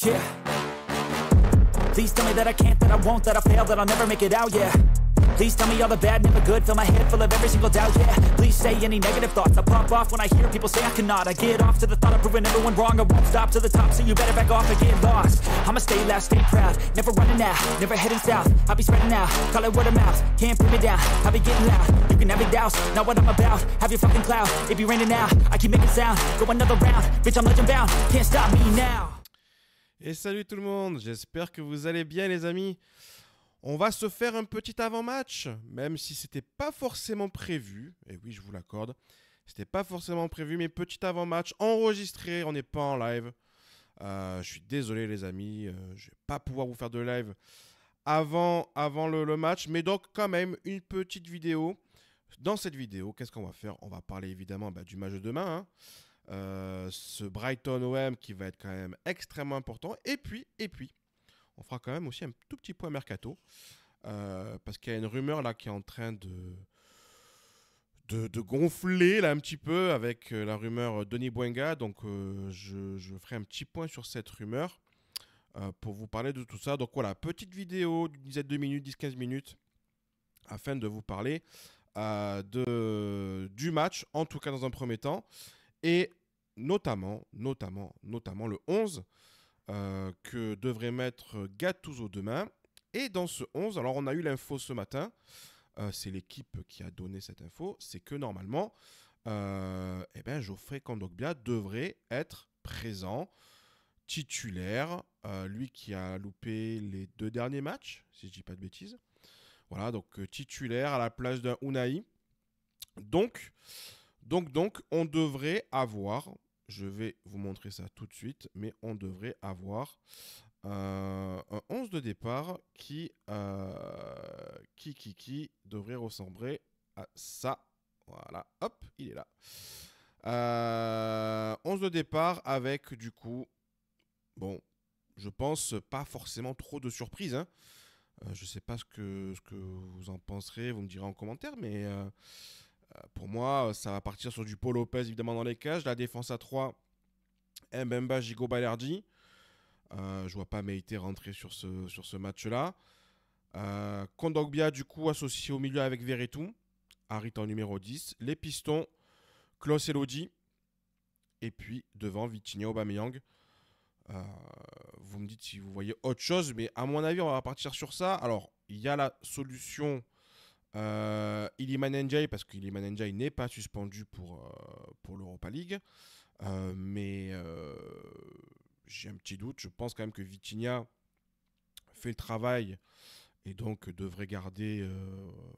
Yeah. Please tell me that I can't, that I won't, that I fail, that I'll never make it out, yeah. Please tell me all the bad, never good, fill my head full of every single doubt, yeah. Please say any negative thoughts, I pop off when I hear people say I cannot. I get off to the thought of proving everyone wrong, I won't stop to the top, so you better back off and get lost. I'ma stay loud, stay proud, never running out, never heading south. I'll be spreading out, call it word of mouth, can't put me down, I'll be getting loud. You can have your doubts, not what I'm about, have your fucking clout. It be raining now, I keep making sound, go another round, bitch I'm legend bound, can't stop me now. Et salut tout le monde, j'espère que vous allez bien les amis. On va se faire un petit avant-match, même si c'était pas forcément prévu. Et oui, je vous l'accorde, c'était pas forcément prévu, mais petit avant-match enregistré, on n'est pas en live. Je suis désolé les amis, je vais pas pouvoir vous faire de live avant le match, mais donc quand même une petite vidéo. Dans cette vidéo, qu'est-ce qu'on va faire? On va parler évidemment du match de demain, hein. Ce Brighton OM qui va être quand même extrêmement important. Et puis, on fera quand même aussi un tout petit point mercato. Parce qu'il y a une rumeur là qui est en train de gonfler là un petit peu avec la rumeur Denis Bouanga. Donc je ferai un petit point sur cette rumeur pour vous parler de tout ça. Donc voilà, petite vidéo d'une dizaine de minutes, 10-15 minutes, afin de vous parler du match, en tout cas dans un premier temps. Et notamment le 11 que devrait mettre Gattuso demain. Et dans ce 11, alors on a eu l'info ce matin, c'est l'équipe qui a donné cette info, c'est que normalement, Geoffrey Kondogbia devrait être présent, titulaire, lui qui a loupé les 2 derniers matchs, si je ne dis pas de bêtises. Voilà, donc titulaire à la place d'un Unai. Donc, on devrait avoir, je vais vous montrer ça tout de suite, mais on devrait avoir un 11 de départ qui devrait ressembler à ça. Voilà, hop, il est là. 11 de départ avec du coup, bon, je pense pas forcément trop de surprises, hein. Je sais pas ce que vous en penserez, vous me direz en commentaire, mais... pour moi, ça va partir sur du Paul Lopez, évidemment, dans les cages. La défense à 3, Mbemba, Gigo, Balerdi. Je vois pas Meite rentrer sur ce match-là. Kondogbia, du coup, associé au milieu avec Veretout. Harit en numéro 10. Les pistons, Klose et Lodi. Et puis, devant, Vitinha, Aubameyang. Vous me dites si vous voyez autre chose, mais à mon avis, on va partir sur ça. Alors, il y a la solution... Iliman Ndiaye, parce qu'Iliman Ndiaye n'est pas suspendu pour l'Europa League, mais j'ai un petit doute. Je pense quand même que Vitinha fait le travail et donc devrait garder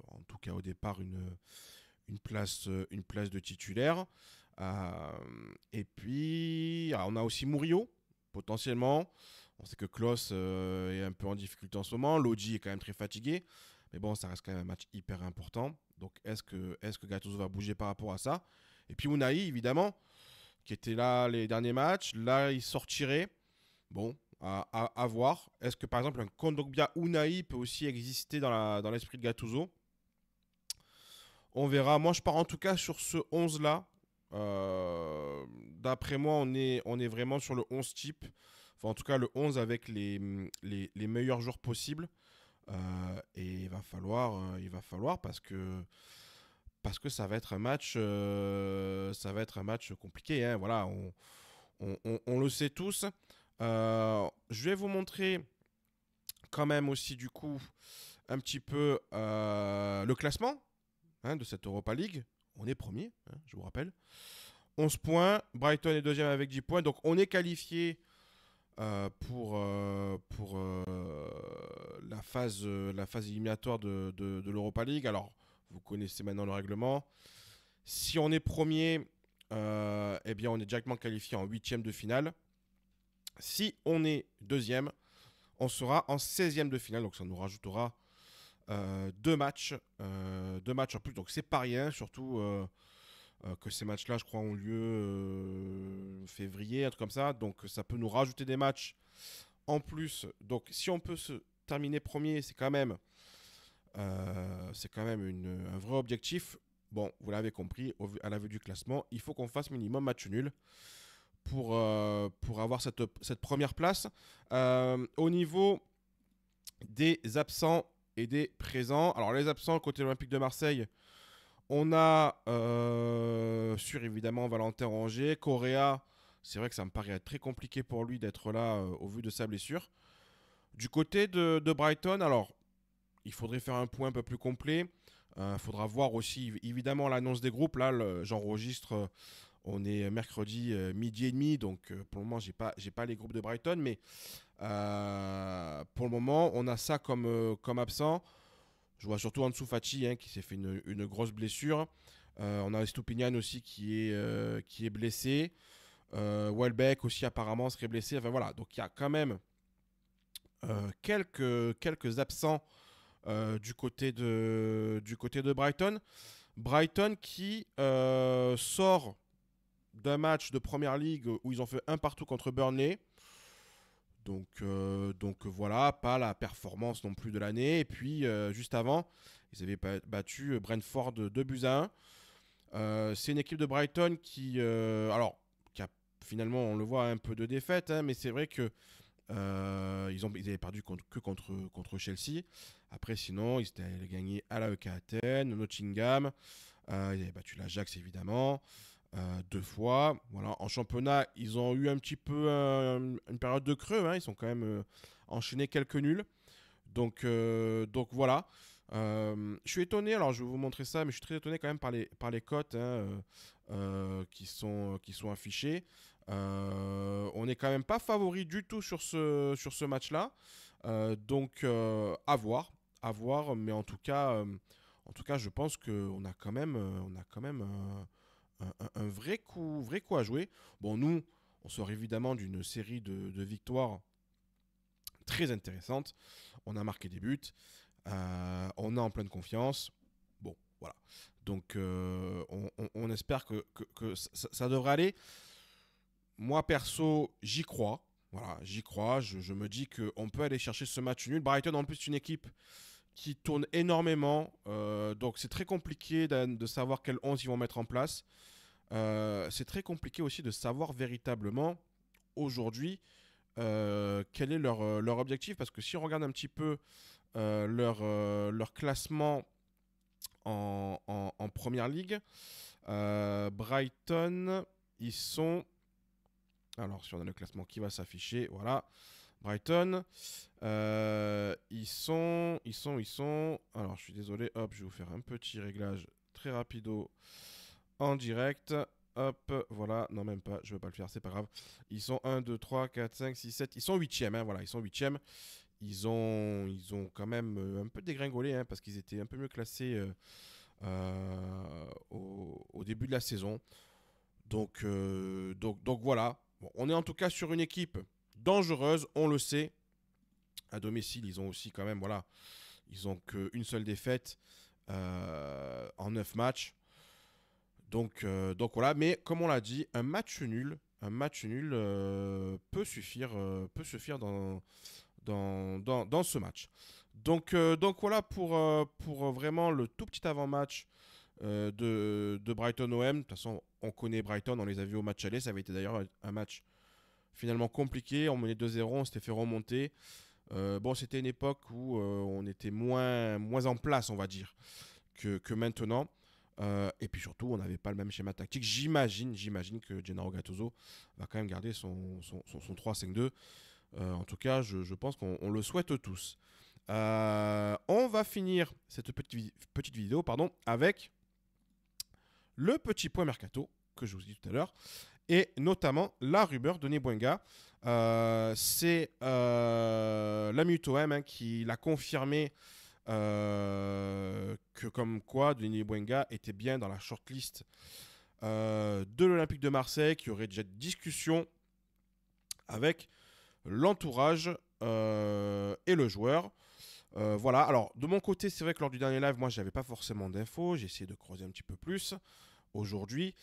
en tout cas au départ une place de titulaire. Et puis on a aussi Murillo potentiellement. On sait que Klose est un peu en difficulté en ce moment, Lodi est quand même très fatigué. Mais bon, ça reste quand même un match hyper important. Donc, est-ce que Gattuso va bouger par rapport à ça? Et puis Unai, évidemment, qui était là les derniers matchs. Là, il sortirait. Bon, à voir. Est-ce que, par exemple, un Kondogbia Unai peut aussi exister dans l'esprit de Gattuso? On verra. Moi, je pars en tout cas sur ce 11-là. D'après moi, on est vraiment sur le 11 type. Enfin, en tout cas, le 11 avec les meilleurs joueurs possibles. Et il va falloir parce que ça va être un match compliqué, hein. Voilà, on le sait tous. Je vais vous montrer quand même aussi du coup un petit peu le classement, hein, de cette Europa League. On est premier, hein, je vous rappelle, 11 points. Brighton est deuxième avec 10 points, donc on est qualifié pour la phase éliminatoire de l'Europa League. Alors, vous connaissez maintenant le règlement. Si on est premier, eh bien, on est directement qualifié en 8e de finale. Si on est deuxième, on sera en 16e de finale. Donc, ça nous rajoutera 2 matchs en plus. Donc, c'est pas rien, surtout... que ces matchs-là, je crois, ont lieu février, un truc comme ça. Donc, ça peut nous rajouter des matchs en plus. Donc, si on peut se terminer premier, c'est quand même un vrai objectif. Bon, vous l'avez compris, à la vue du classement, il faut qu'on fasse minimum match nul pour avoir cette première place. Au niveau des absents et des présents, alors les absents côté de l'Olympique de Marseille, on a sur évidemment Valentin Rongier, Correa. C'est vrai que ça me paraît très compliqué pour lui d'être là au vu de sa blessure. Du côté de Brighton, alors il faudrait faire un point un peu plus complet. Il faudra voir aussi évidemment l'annonce des groupes. Là, j'enregistre, on est mercredi midi et demi, donc pour le moment j'ai pas les groupes de Brighton, mais pour le moment on a ça comme absent. Je vois surtout Ansu Fati qui s'est fait une grosse blessure. On a Estupinian aussi qui est blessé. Welbeck aussi apparemment serait blessé. Enfin voilà, donc il y a quand même quelques absents du côté de Brighton. Brighton qui sort d'un match de Première Ligue où ils ont fait un partout contre Burnley. Donc voilà, pas la performance non plus de l'année. Et puis juste avant, ils avaient battu Brentford 2-1. C'est une équipe de Brighton qui a finalement, on le voit, un peu de défaite, mais c'est vrai que ils avaient perdu que contre Chelsea. Après, sinon, ils étaient gagnés à l'AEK Athènes, Nottingham. Ils avaient battu l'Ajax, évidemment, 2 fois. Voilà. En championnat, ils ont eu un petit peu une période de creux. Ils sont quand même enchaînés quelques nuls. Donc voilà. Je suis étonné, alors je vais vous montrer ça, mais je suis très étonné quand même par les cotes qui sont affichées. On n'est quand même pas favori du tout sur ce match-là. Donc à voir, mais en tout cas, je pense qu'on a quand même, un vrai coup à jouer. Bon, nous, on sort évidemment d'une série de victoires très intéressantes. On a marqué des buts. On est en pleine confiance. Bon, voilà. Donc, on espère que ça devrait aller. Moi, perso, j'y crois. Voilà, j'y crois. Je me dis qu'on peut aller chercher ce match nul. Brighton, en plus, c'est une équipe qui tourne énormément. Donc, c'est très compliqué de savoir quel 11 ils vont mettre en place. C'est très compliqué aussi de savoir véritablement, aujourd'hui, quel est leur objectif. Parce que si on regarde un petit peu leur classement en Première Ligue, Brighton, ils sont... Alors, si on a le classement qui va s'afficher, voilà. Brighton, ils sont... Alors, je suis désolé, hop, je vais vous faire un petit réglage très rapido en direct. Hop, voilà, non même pas, je ne vais pas le faire, c'est pas grave. Ils sont 1, 2, 3, 4, 5, 6, 7, ils sont 8e, voilà, ils sont 8e. Ils ont quand même un peu dégringolé, parce qu'ils étaient un peu mieux classés au début de la saison. Donc voilà. Bon, on est en tout cas sur une équipe dangereuse, on le sait. À domicile, ils ont aussi quand même, voilà, ils n'ont qu'une seule défaite en 9 matchs. Donc voilà, mais comme on l'a dit, un match nul peut suffire dans ce match. Donc voilà pour vraiment le tout petit avant-match de Brighton OM. De toute façon, on connaît Brighton, on les a vus au match aller. Ça avait été d'ailleurs un match finalement compliqué. On menait 2-0, on s'était fait remonter. C'était une époque où on était moins en place, on va dire, que maintenant. Et puis surtout, on n'avait pas le même schéma tactique. J'imagine que Gennaro Gattuso va quand même garder son 3-5-2. En tout cas, je pense qu'on le souhaite tous. On va finir cette petite vidéo avec le petit point mercato que je vous ai dit tout à l'heure, et notamment la rumeur de Denis Bouanga. C'est l'ami OM qui l'a confirmé, que comme quoi Denis Bouanga était bien dans la shortlist de l'Olympique de Marseille, qui aurait déjà de discussions avec l'entourage et le joueur. Voilà, alors de mon côté, c'est vrai que lors du dernier live, moi, j'avais pas forcément d'infos. J'ai essayé de creuser un petit peu plus aujourd'hui.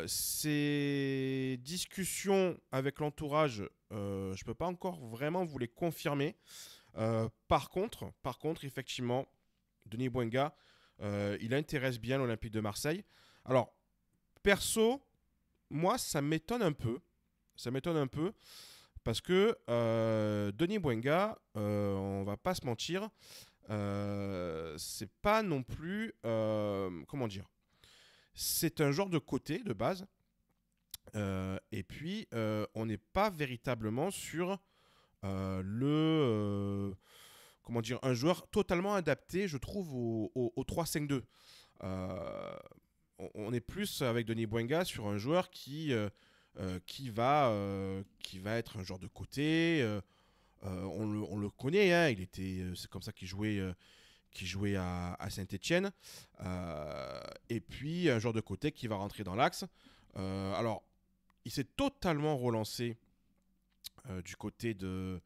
Ces discussions avec l'entourage, je peux pas encore vraiment vous les confirmer. Par contre, effectivement, Denis Bouanga, il intéresse bien l'Olympique de Marseille. Alors, perso, moi, ça m'étonne un peu. Ça m'étonne un peu parce que Denis Bouanga, on va pas se mentir, c'est pas non plus, comment dire, c'est un genre de côté de base. Et puis, on n'est pas véritablement sur comment dire, un joueur totalement adapté, je trouve, au 3-5-2. Euh, on est plus avec Denis Bouanga sur un joueur qui va être un joueur de côté. On le connaît, hein, c'est comme ça qu'il jouait à Saint-Etienne. Et puis un joueur de côté qui va rentrer dans l'axe. Alors, il s'est totalement relancé du côté de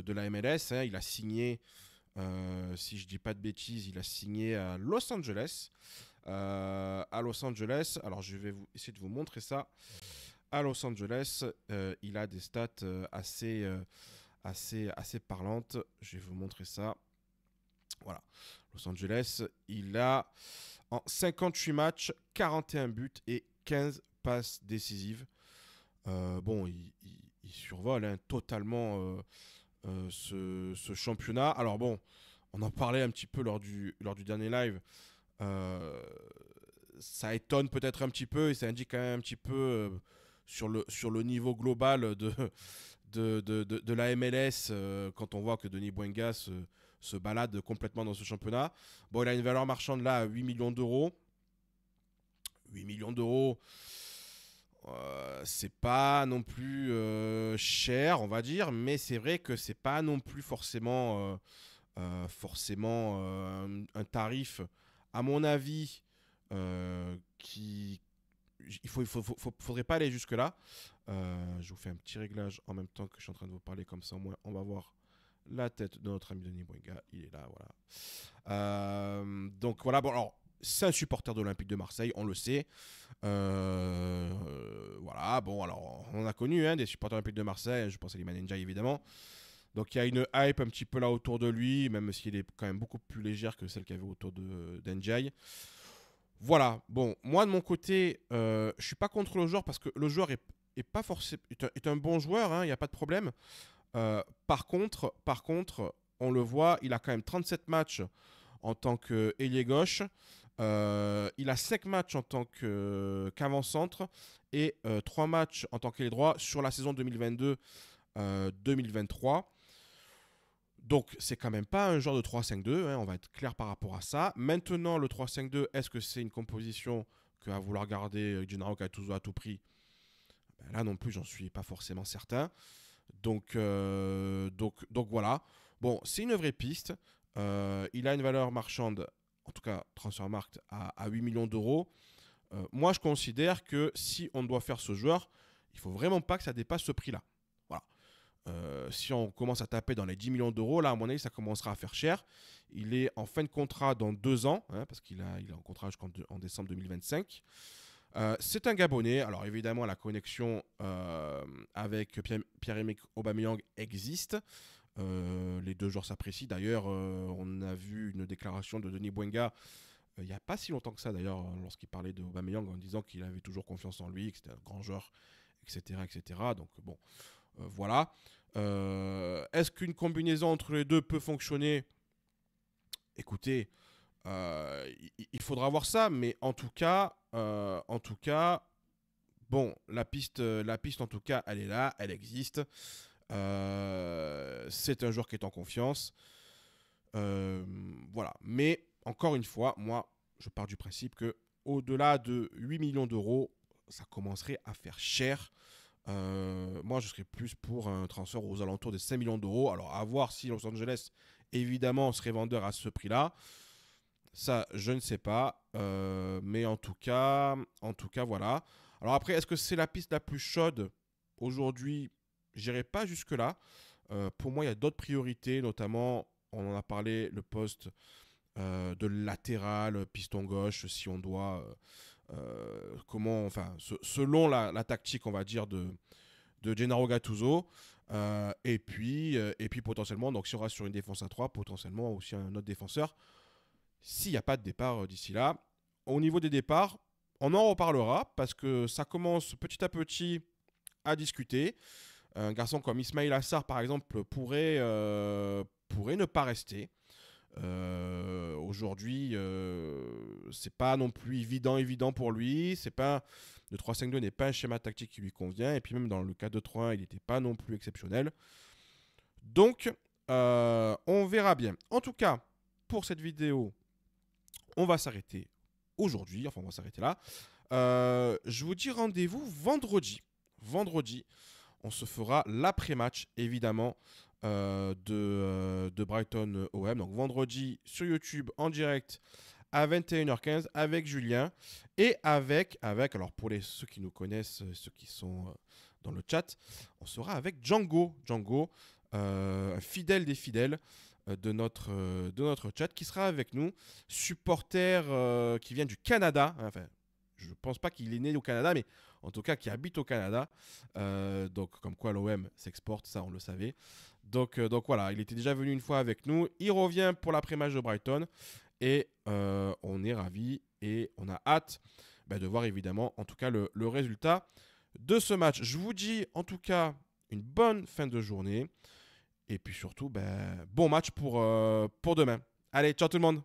la MLS. Hein. Il a signé, si je ne dis pas de bêtises, il a signé à Los Angeles. Alors je vais essayer de vous montrer ça. À Los Angeles, il a des stats assez parlantes. Je vais vous montrer ça. Voilà. Los Angeles, il a en 58 matchs, 41 buts et 15 passes décisives. Bon, il survole hein, totalement ce championnat. Alors bon, on en parlait un petit peu lors du dernier live. Ça étonne peut-être un petit peu et ça indique quand même un petit peu sur le niveau global de la MLS quand on voit que Denis Bouanga se balade complètement dans ce championnat. Bon, il a une valeur marchande là à 8 millions d'euros. 8 millions d'euros, c'est pas non plus cher, on va dire, mais c'est vrai que c'est pas non plus forcément un tarif, à mon avis, qui faudrait pas aller jusque là. Je vous fais un petit réglage en même temps que je suis en train de vous parler, comme ça au moins on va voir la tête de notre ami Denis Bouanga. Il est là, voilà. Donc voilà, bon alors c'est un supporter de l'Olympique de Marseille, on le sait. Voilà, bon alors on a connu hein, des supporters de l'Olympique de Marseille, je pense à Iliman Ndiaye évidemment. Donc il y a une hype un petit peu là autour de lui, même s'il est quand même beaucoup plus légère que celle qu'il y avait autour d'Ndiaye. Voilà, bon, moi de mon côté, je suis pas contre le joueur parce que le joueur est pas forcément est un bon joueur, il n'y a pas de problème. Par contre, on le voit, il a quand même 37 matchs en tant qu'ailier gauche. Il a 5 matchs en tant qu'avant-centre et 3 matchs en tant qu'ailier droit sur la saison 2022-2023. Donc, c'est quand même pas un genre de 3-5-2, hein, on va être clair par rapport à ça. Maintenant, le 3-5-2, est-ce que c'est une composition qu'à vouloir garder Gennaro Gattuso à tout prix? Ben là non plus, j'en suis pas forcément certain. Donc voilà. Bon, c'est une vraie piste. Il a une valeur marchande, en tout cas Transfermarkt, à 8 millions d'euros. Moi, je considère que si on doit faire ce joueur, il faut vraiment pas que ça dépasse ce prix-là. Voilà. Si on commence à taper dans les 10 millions d'euros, là, à mon avis, ça commencera à faire cher. Il est en fin de contrat dans 2 ans, hein, parce qu'il est en contrat jusqu'en décembre 2025. C'est un Gabonais. Alors évidemment, la connexion avec Pierre-Emerick Aubameyang existe. Les deux joueurs s'apprécient. D'ailleurs, on a vu une déclaration de Denis Bouanga il n'y a pas si longtemps que ça, d'ailleurs, lorsqu'il parlait de Aubameyang en disant qu'il avait toujours confiance en lui, que c'était un grand joueur, etc. etc. Donc bon, voilà. Est-ce qu'une combinaison entre les deux peut fonctionner? Écoutez, il faudra voir ça, mais en tout cas, bon, la piste en tout cas, elle est là, elle existe. C'est un joueur qui est en confiance. Voilà. Mais encore une fois, moi, je pars du principe que au-delà de 8 millions d'euros, ça commencerait à faire cher. Moi, je serais plus pour un transfert aux alentours de 5 millions d'euros. Alors, à voir si Los Angeles, évidemment, serait vendeur à ce prix-là. Ça, je ne sais pas. Mais en tout cas, voilà. Alors après, est-ce que c'est la piste la plus chaude aujourd'hui? J'irai pas jusque-là. Pour moi, il y a d'autres priorités, notamment, on en a parlé, le poste de latéral, piston gauche, si on doit... selon la tactique, on va dire, de Gennaro Gattuso. Et puis potentiellement, donc si on reste sur une défense à 3, potentiellement aussi un autre défenseur. S'il n'y a pas de départ d'ici là. Au niveau des départs, on en reparlera parce que ça commence petit à petit à discuter. Un garçon comme Ismail Assar, par exemple, pourrait ne pas rester. Aujourd'hui, c'est pas non plus évident pour lui. C'est pas le 3-5-2 n'est pas un schéma tactique qui lui convient. Et puis même dans le 4-2-3-1, il n'était pas non plus exceptionnel. Donc, on verra bien. En tout cas, pour cette vidéo, on va s'arrêter aujourd'hui. Enfin, on va s'arrêter là. Je vous dis rendez-vous vendredi. Vendredi, on se fera l'après-match, évidemment, de Brighton OM. Donc vendredi sur YouTube en direct à 21h15 avec Julien et avec alors pour ceux qui nous connaissent, ceux qui sont dans le chat, on sera avec Django, fidèle des fidèles de notre chat, qui sera avec nous, supporter qui vient du Canada. Enfin, je ne pense pas qu'il est né au Canada, mais en tout cas qui habite au Canada. Donc comme quoi l'OM s'exporte, ça on le savait. Donc voilà, il était déjà venu une fois avec nous. Il revient pour l'après-match de Brighton. Et on est ravis et on a hâte de voir évidemment en tout cas le résultat de ce match. Je vous dis en tout cas une bonne fin de journée. Et puis surtout, bon match pour demain. Allez, ciao tout le monde!